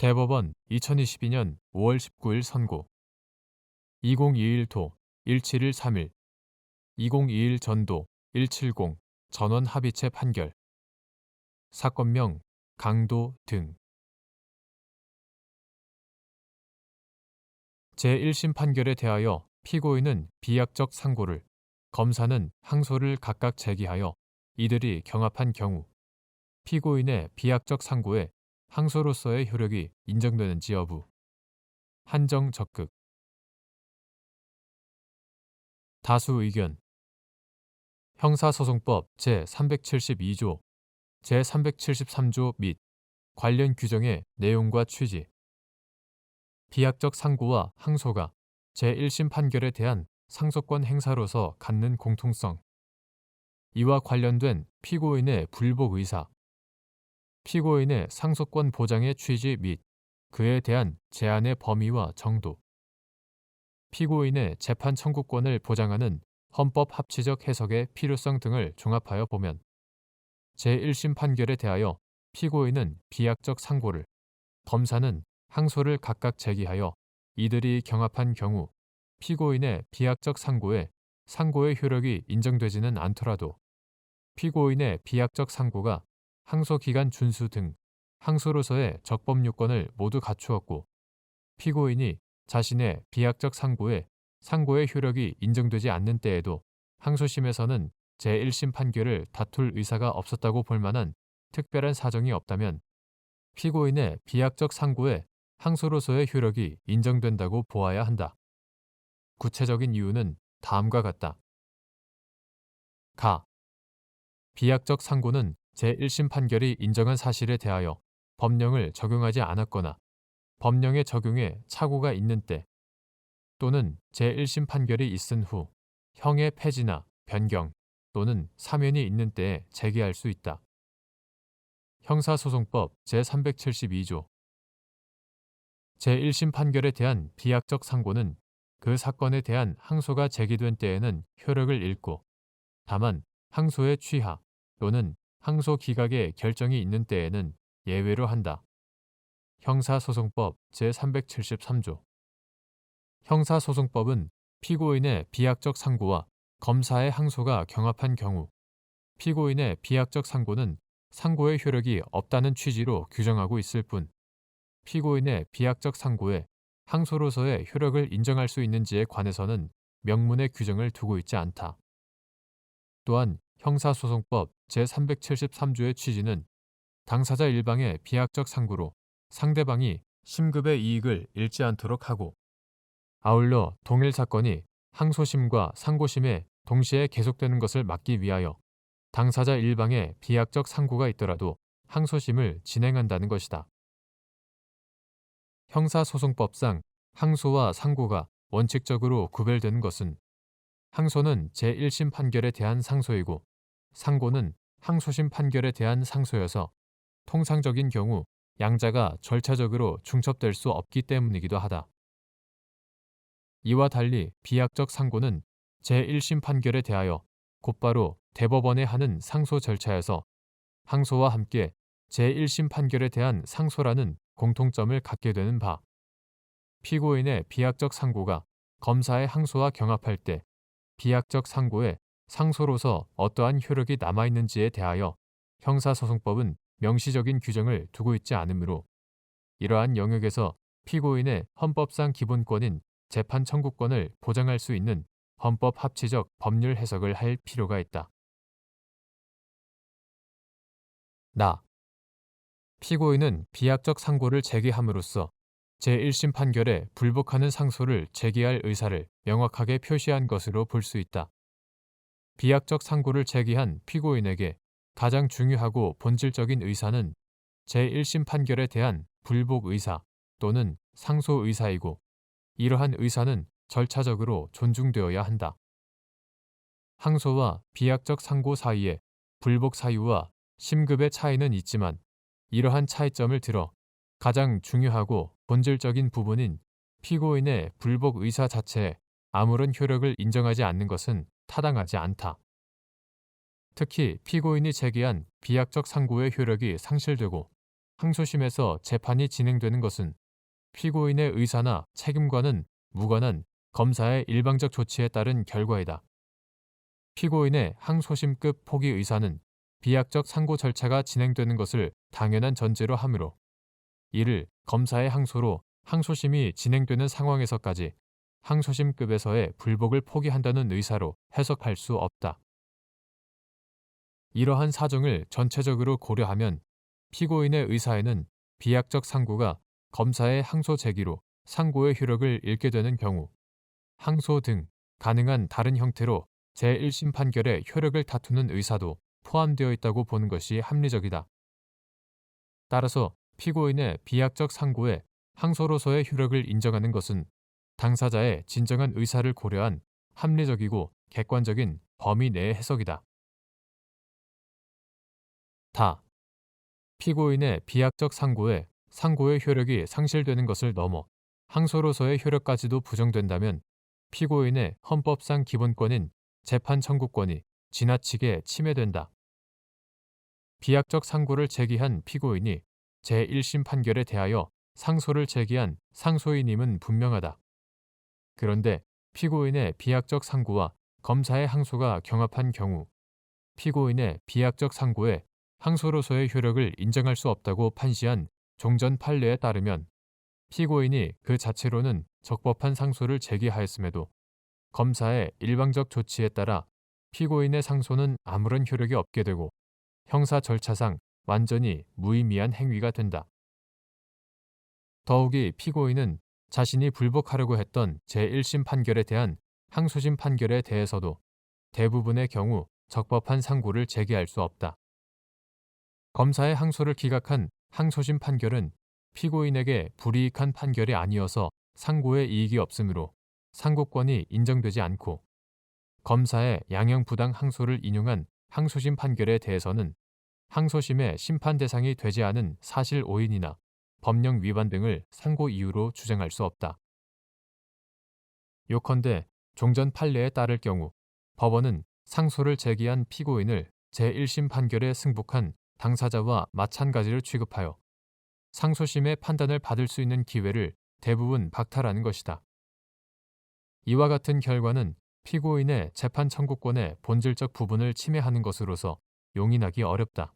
대법원 2022년 5월 19일 선고 2021도 17131 2021 전도 170 전원 합의체 판결 사건명 강도 등 제1심 판결에 대하여 피고인은 비약적 상고를 검사는 항소를 각각 제기하여 이들이 경합한 경우 피고인의 비약적 상고에 항소로서의 효력이 인정되는지 여부 한정 적극 다수 의견 형사소송법 제372조 제373조 및 관련 규정의 내용과 취지 비약적 상고와 항소가 제1심 판결에 대한 상소권 행사로서 갖는 공통성 이와 관련된 피고인의 불복 의사 피고인의 상소권 보장의 취지 및 그에 대한 제한의 범위와 정도 피고인의 재판 청구권을 보장하는 헌법 합치적 해석의 필요성 등을 종합하여 보면 제1심 판결에 대하여 피고인은 비약적 상고를 검사는 항소를 각각 제기하여 이들이 경합한 경우 피고인의 비약적 상고에 상고의 효력이 인정되지는 않더라도 피고인의 비약적 상고가 항소기간 준수 등 항소로서의 적법요건을 모두 갖추었고 피고인이 자신의 비약적 상고에 상고의 효력이 인정되지 않는 때에도 항소심에서는 제1심 판결을 다툴 의사가 없었다고 볼 만한 특별한 사정이 없다면 피고인의 비약적 상고에 항소로서의 효력이 인정된다고 보아야 한다. 구체적인 이유는 다음과 같다. 가. 비약적 상고는 제1심 판결이 인정한 사실에 대하여 법령을 적용하지 않았거나 법령의 적용에 착오가 있는 때 또는 제1심 판결이 있은 후 형의 폐지나 변경 또는 사면이 있는 때에 제기할 수 있다. 형사소송법 제372조 제1심 판결에 대한 비약적 상고는 그 사건에 대한 항소가 제기된 때에는 효력을 잃고 다만 항소의 취하 또는 항소 기각의 결정이 있는 때에는 예외로 한다. 형사소송법 제373조 형사소송법은 피고인의 비약적 상고와 검사의 항소가 경합한 경우 피고인의 비약적 상고는 상고의 효력이 없다는 취지로 규정하고 있을 뿐 피고인의 비약적 상고에 항소로서의 효력을 인정할 수 있는지에 관해서는 명문의 규정을 두고 있지 않다. 또한 형사소송법 제373조의 취지는 당사자 일방의 비약적 상고로 상대방이 심급의 이익을 잃지 않도록 하고 아울러 동일 사건이 항소심과 상고심에 동시에 계속되는 것을 막기 위하여 당사자 일방의 비약적 상고가 있더라도 항소심을 진행한다는 것이다. 형사소송법상 항소와 상고가 원칙적으로 구별되는 것은 항소는 제1심 판결에 대한 상소이고 상고는 항소심 판결에 대한 상소여서 통상적인 경우 양자가 절차적으로 중첩될 수 없기 때문이기도 하다. 이와 달리 비약적 상고는 제1심 판결에 대하여 곧바로 대법원에 하는 상소 절차여서 항소와 함께 제1심 판결에 대한 상소라는 공통점을 갖게 되는 바 피고인의 비약적 상고가 검사의 항소와 경합할 때 비약적 상고에 상소로서 어떠한 효력이 남아있는지에 대하여 형사소송법은 명시적인 규정을 두고 있지 않으므로 이러한 영역에서 피고인의 헌법상 기본권인 재판 청구권을 보장할 수 있는 헌법 합치적 법률 해석을 할 필요가 있다. 피고인은 비약적 상고를 제기함으로써 제1심 판결에 불복하는 상소를 제기할 의사를 명확하게 표시한 것으로 볼 수 있다. 비약적 상고를 제기한 피고인에게 가장 중요하고 본질적인 의사는 제1심 판결에 대한 불복 의사 또는 상소 의사이고 이러한 의사는 절차적으로 존중되어야 한다. 항소와 비약적 상고 사이에 불복 사유와 심급의 차이는 있지만 이러한 차이점을 들어 가장 중요하고 본질적인 부분인 피고인의 불복 의사 자체에 아무런 효력을 인정하지 않는 것은 타당하지 않다. 특히 피고인이 제기한 비약적 상고의 효력이 상실되고 항소심에서 재판이 진행되는 것은 피고인의 의사나 책임과는 무관한 검사의 일방적 조치에 따른 결과이다. 피고인의 항소심급 포기 의사는 비약적 상고 절차가 진행되는 것을 당연한 전제로 하므로 이를 검사의 항소로 항소심이 진행되는 상황에서까지 항소심급에서의 불복을 포기한다는 의사로 해석할 수 없다. 이러한 사정을 전체적으로 고려하면 피고인의 의사에는 비약적 상고가 검사의 항소 제기로 상고의 효력을 잃게 되는 경우 항소 등 가능한 다른 형태로 제1심 판결의 효력을 다투는 의사도 포함되어 있다고 보는 것이 합리적이다. 따라서 피고인의 비약적 상고에 항소로서의 효력을 인정하는 것은 당사자의 진정한 의사를 고려한 합리적이고 객관적인 범위 내의 해석이다. 다. 피고인의 비약적 상고에 상고의 효력이 상실되는 것을 넘어 항소로서의 효력까지도 부정된다면 피고인의 헌법상 기본권인 재판 청구권이 지나치게 침해된다. 비약적 상고를 제기한 피고인이 제1심 판결에 대하여 상소를 제기한 상소인임은 분명하다. 그런데 피고인의 비약적 상고와 검사의 항소가 경합한 경우 피고인의 비약적 상고에 항소로서의 효력을 인정할 수 없다고 판시한 종전 판례에 따르면 피고인이 그 자체로는 적법한 상소를 제기하였음에도 검사의 일방적 조치에 따라 피고인의 상소는 아무런 효력이 없게 되고 형사 절차상 완전히 무의미한 행위가 된다. 더욱이 피고인은 자신이 불복하려고 했던 제1심 판결에 대한 항소심 판결에 대해서도 대부분의 경우 적법한 상고를 제기할 수 없다. 검사의 항소를 기각한 항소심 판결은 피고인에게 불이익한 판결이 아니어서 상고에 이익이 없으므로 상고권이 인정되지 않고 검사의 양형부당 항소를 인용한 항소심 판결에 대해서는 항소심의 심판 대상이 되지 않은 사실 오인이나 법령 위반 등을 상고 이유로 주장할 수 없다. 요컨대 종전 판례에 따를 경우 법원은 상소를 제기한 피고인을 제1심 판결에 승복한 당사자와 마찬가지로 취급하여 상소심의 판단을 받을 수 있는 기회를 대부분 박탈하는 것이다. 이와 같은 결과는 피고인의 재판 청구권의 본질적 부분을 침해하는 것으로서 용인하기 어렵다.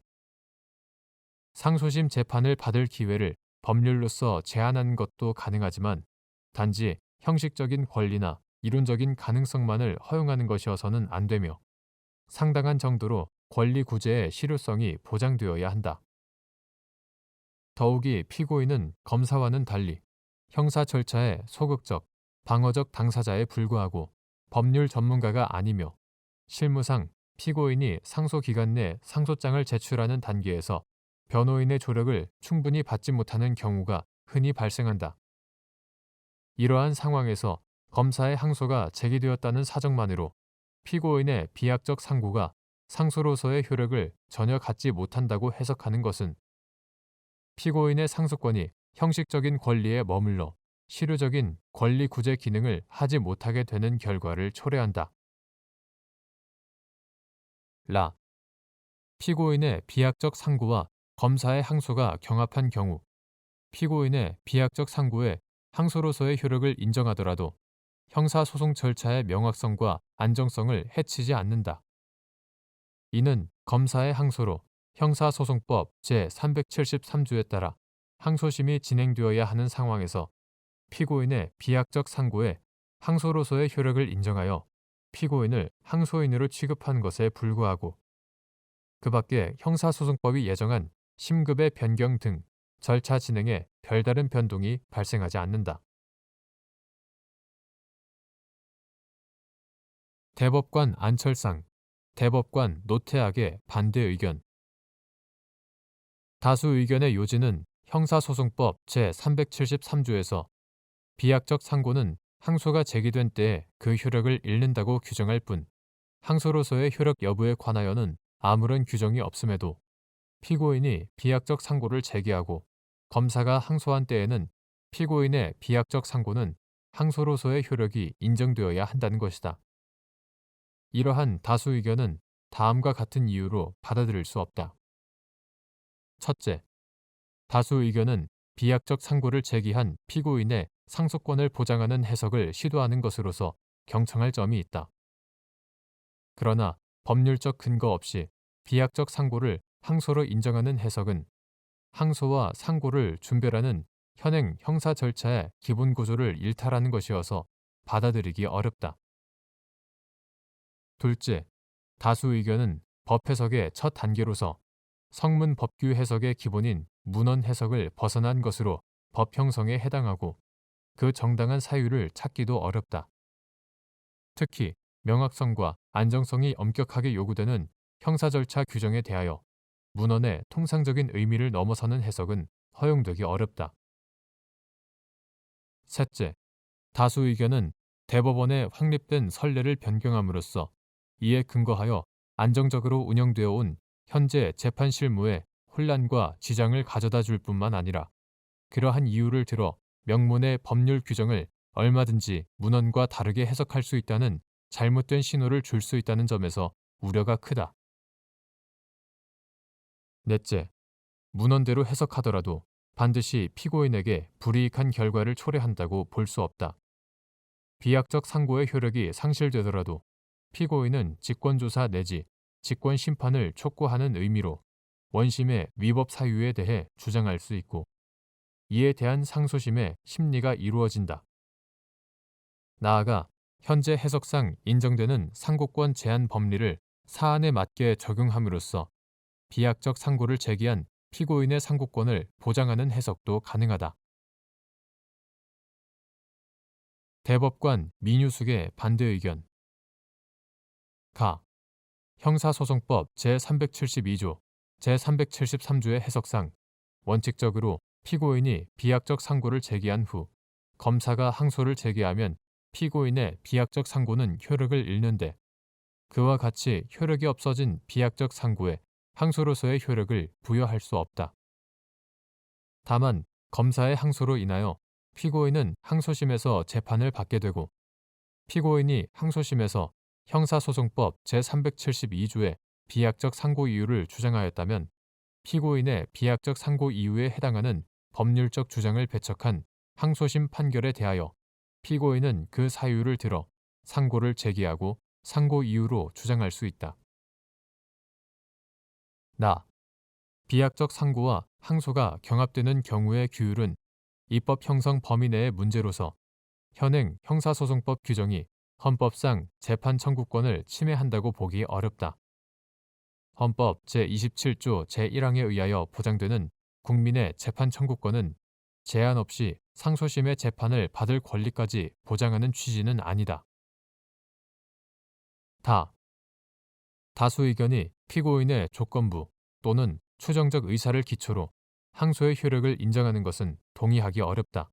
상소심 재판을 받을 기회를 법률로서 제한하는 것도 가능하지만 단지 형식적인 권리나 이론적인 가능성만을 허용하는 것이어서는 안 되며 상당한 정도로 권리 구제의 실효성이 보장되어야 한다. 더욱이 피고인은 검사와는 달리 형사 절차의 소극적, 방어적 당사자에 불과하고 법률 전문가가 아니며 실무상 피고인이 상소 기간 내 상소장을 제출하는 단계에서 변호인의 조력을 충분히 받지 못하는 경우가 흔히 발생한다. 이러한 상황에서 검사의 항소가 제기되었다는 사정만으로 피고인의 비약적 상고가 상소로서의 효력을 전혀 갖지 못한다고 해석하는 것은 피고인의 상소권이 형식적인 권리에 머물러 실효적인 권리 구제 기능을 하지 못하게 되는 결과를 초래한다. 피고인의 비약적 상고와 검사의 항소가 경합한 경우 피고인의 비약적 상고에 항소로서의 효력을 인정하더라도 형사소송 절차의 명확성과 안정성을 해치지 않는다. 이는 검사의 항소로 형사소송법 제373조에 따라 항소심이 진행되어야 하는 상황에서 피고인의 비약적 상고에 항소로서의 효력을 인정하여 피고인을 항소인으로 취급한 것에 불과하고 그 밖에 형사소송법이 예정한 심급의 변경 등 절차 진행에 별다른 변동이 발생하지 않는다. 대법관 안철상, 대법관 노태악의 반대 의견. 다수 의견의 요지는 형사소송법 제373조에서 비약적 상고는 항소가 제기된 때에 그 효력을 잃는다고 규정할 뿐 항소로서의 효력 여부에 관하여는 아무런 규정이 없음에도 피고인이 비약적 상고를 제기하고 검사가 항소한 때에는 피고인의 비약적 상고는 항소로서의 효력이 인정되어야 한다는 것이다. 이러한 다수 의견은 다음과 같은 이유로 받아들일 수 없다. 첫째, 다수 의견은 비약적 상고를 제기한 피고인의 상속권을 보장하는 해석을 시도하는 것으로서 경청할 점이 있다. 그러나 법률적 근거 없이 비약적 상고를 항소로 인정하는 해석은 항소와 상고를 준별하는 현행 형사 절차의 기본 구조를 일탈하는 것이어서 받아들이기 어렵다. 둘째, 다수 의견은 법 해석의 첫 단계로서 성문 법규 해석의 기본인 문헌 해석을 벗어난 것으로 법 형성에 해당하고 그 정당한 사유를 찾기도 어렵다. 특히 명확성과 안정성이 엄격하게 요구되는 형사 절차 규정에 대하여 문헌의 통상적인 의미를 넘어서는 해석은 허용되기 어렵다. 셋째, 다수 의견은 대법원의 확립된 선례를 변경함으로써 이에 근거하여 안정적으로 운영되어 온 현재 재판 실무에 혼란과 지장을 가져다 줄 뿐만 아니라 그러한 이유를 들어 명문의 법률 규정을 얼마든지 문헌과 다르게 해석할 수 있다는 잘못된 신호를 줄 수 있다는 점에서 우려가 크다. 넷째, 문헌대로 해석하더라도 반드시 피고인에게 불이익한 결과를 초래한다고 볼 수 없다. 비약적 상고의 효력이 상실되더라도 피고인은 직권조사 내지 직권심판을 촉구하는 의미로 원심의 위법 사유에 대해 주장할 수 있고 이에 대한 상소심의 심리가 이루어진다. 나아가 현재 해석상 인정되는 상고권 제한 법리를 사안에 맞게 적용함으로써 비약적 상고를 제기한 피고인의 상고권을 보장하는 해석도 가능하다. 대법관 민유숙의 반대 의견. 가. 형사소송법 제372조, 제373조의 해석상 원칙적으로 피고인이 비약적 상고를 제기한 후 검사가 항소를 제기하면 피고인의 비약적 상고는 효력을 잃는데 그와 같이 효력이 없어진 비약적 상고에 항소로서의 효력을 부여할 수 없다. 다만 검사의 항소로 인하여 피고인은 항소심에서 재판을 받게 되고 피고인이 항소심에서 형사소송법 제372조의 비약적 상고 이유를 주장하였다면 피고인의 비약적 상고 이유에 해당하는 법률적 주장을 배척한 항소심 판결에 대하여 피고인은 그 사유를 들어 상고를 제기하고 상고 이유로 주장할 수 있다. 비약적 상고와 항소가 경합되는 경우의 규율은 입법 형성 범위 내의 문제로서 현행 형사소송법 규정이 헌법상 재판 청구권을 침해한다고 보기 어렵다. 헌법 제27조 제1항에 의하여 보장되는 국민의 재판 청구권은 제한 없이 상소심의 재판을 받을 권리까지 보장하는 취지는 아니다. 다수 의견이 피고인의 조건부 또는 추정적 의사를 기초로 항소의 효력을 인정하는 것은 동의하기 어렵다.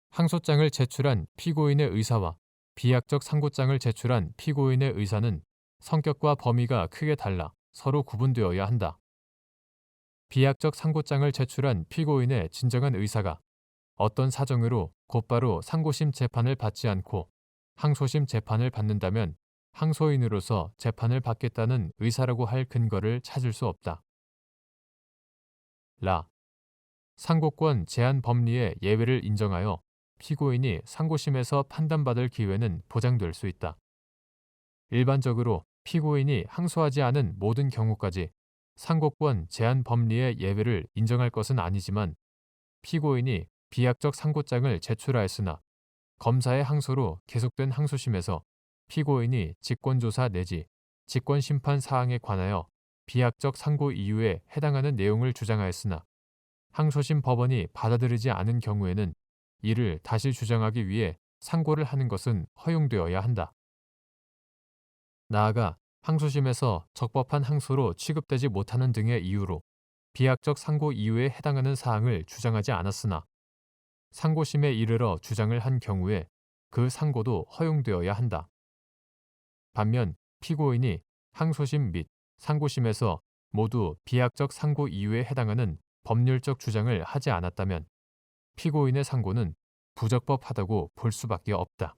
항소장을 제출한 피고인의 의사와 비약적 상고장을 제출한 피고인의 의사는 성격과 범위가 크게 달라 서로 구분되어야 한다. 비약적 상고장을 제출한 피고인의 진정한 의사가 어떤 사정으로 곧바로 상고심 재판을 받지 않고 항소심 재판을 받는다면 항소인으로서 재판을 받겠다는 의사라고 할 근거를 찾을 수 없다. 상고권 제한 법리의 예외를 인정하여 피고인이 상고심에서 판단받을 기회는 보장될 수 있다. 일반적으로 피고인이 항소하지 않은 모든 경우까지 상고권 제한 법리의 예외를 인정할 것은 아니지만 피고인이 비약적 상고장을 제출하였으나 검사의 항소로 계속된 항소심에서 피고인이 직권조사 내지 직권심판 사항에 관하여 비약적 상고 이유에 해당하는 내용을 주장하였으나 항소심 법원이 받아들이지 않은 경우에는 이를 다시 주장하기 위해 상고를 하는 것은 허용되어야 한다. 나아가 항소심에서 적법한 항소로 취급되지 못하는 등의 이유로 비약적 상고 이유에 해당하는 사항을 주장하지 않았으나 상고심에 이르러 주장을 한 경우에 그 상고도 허용되어야 한다. 반면 피고인이 항소심 및 상고심에서 모두 비약적 상고 이유에 해당하는 법률적 주장을 하지 않았다면 피고인의 상고는 부적법하다고 볼 수밖에 없다.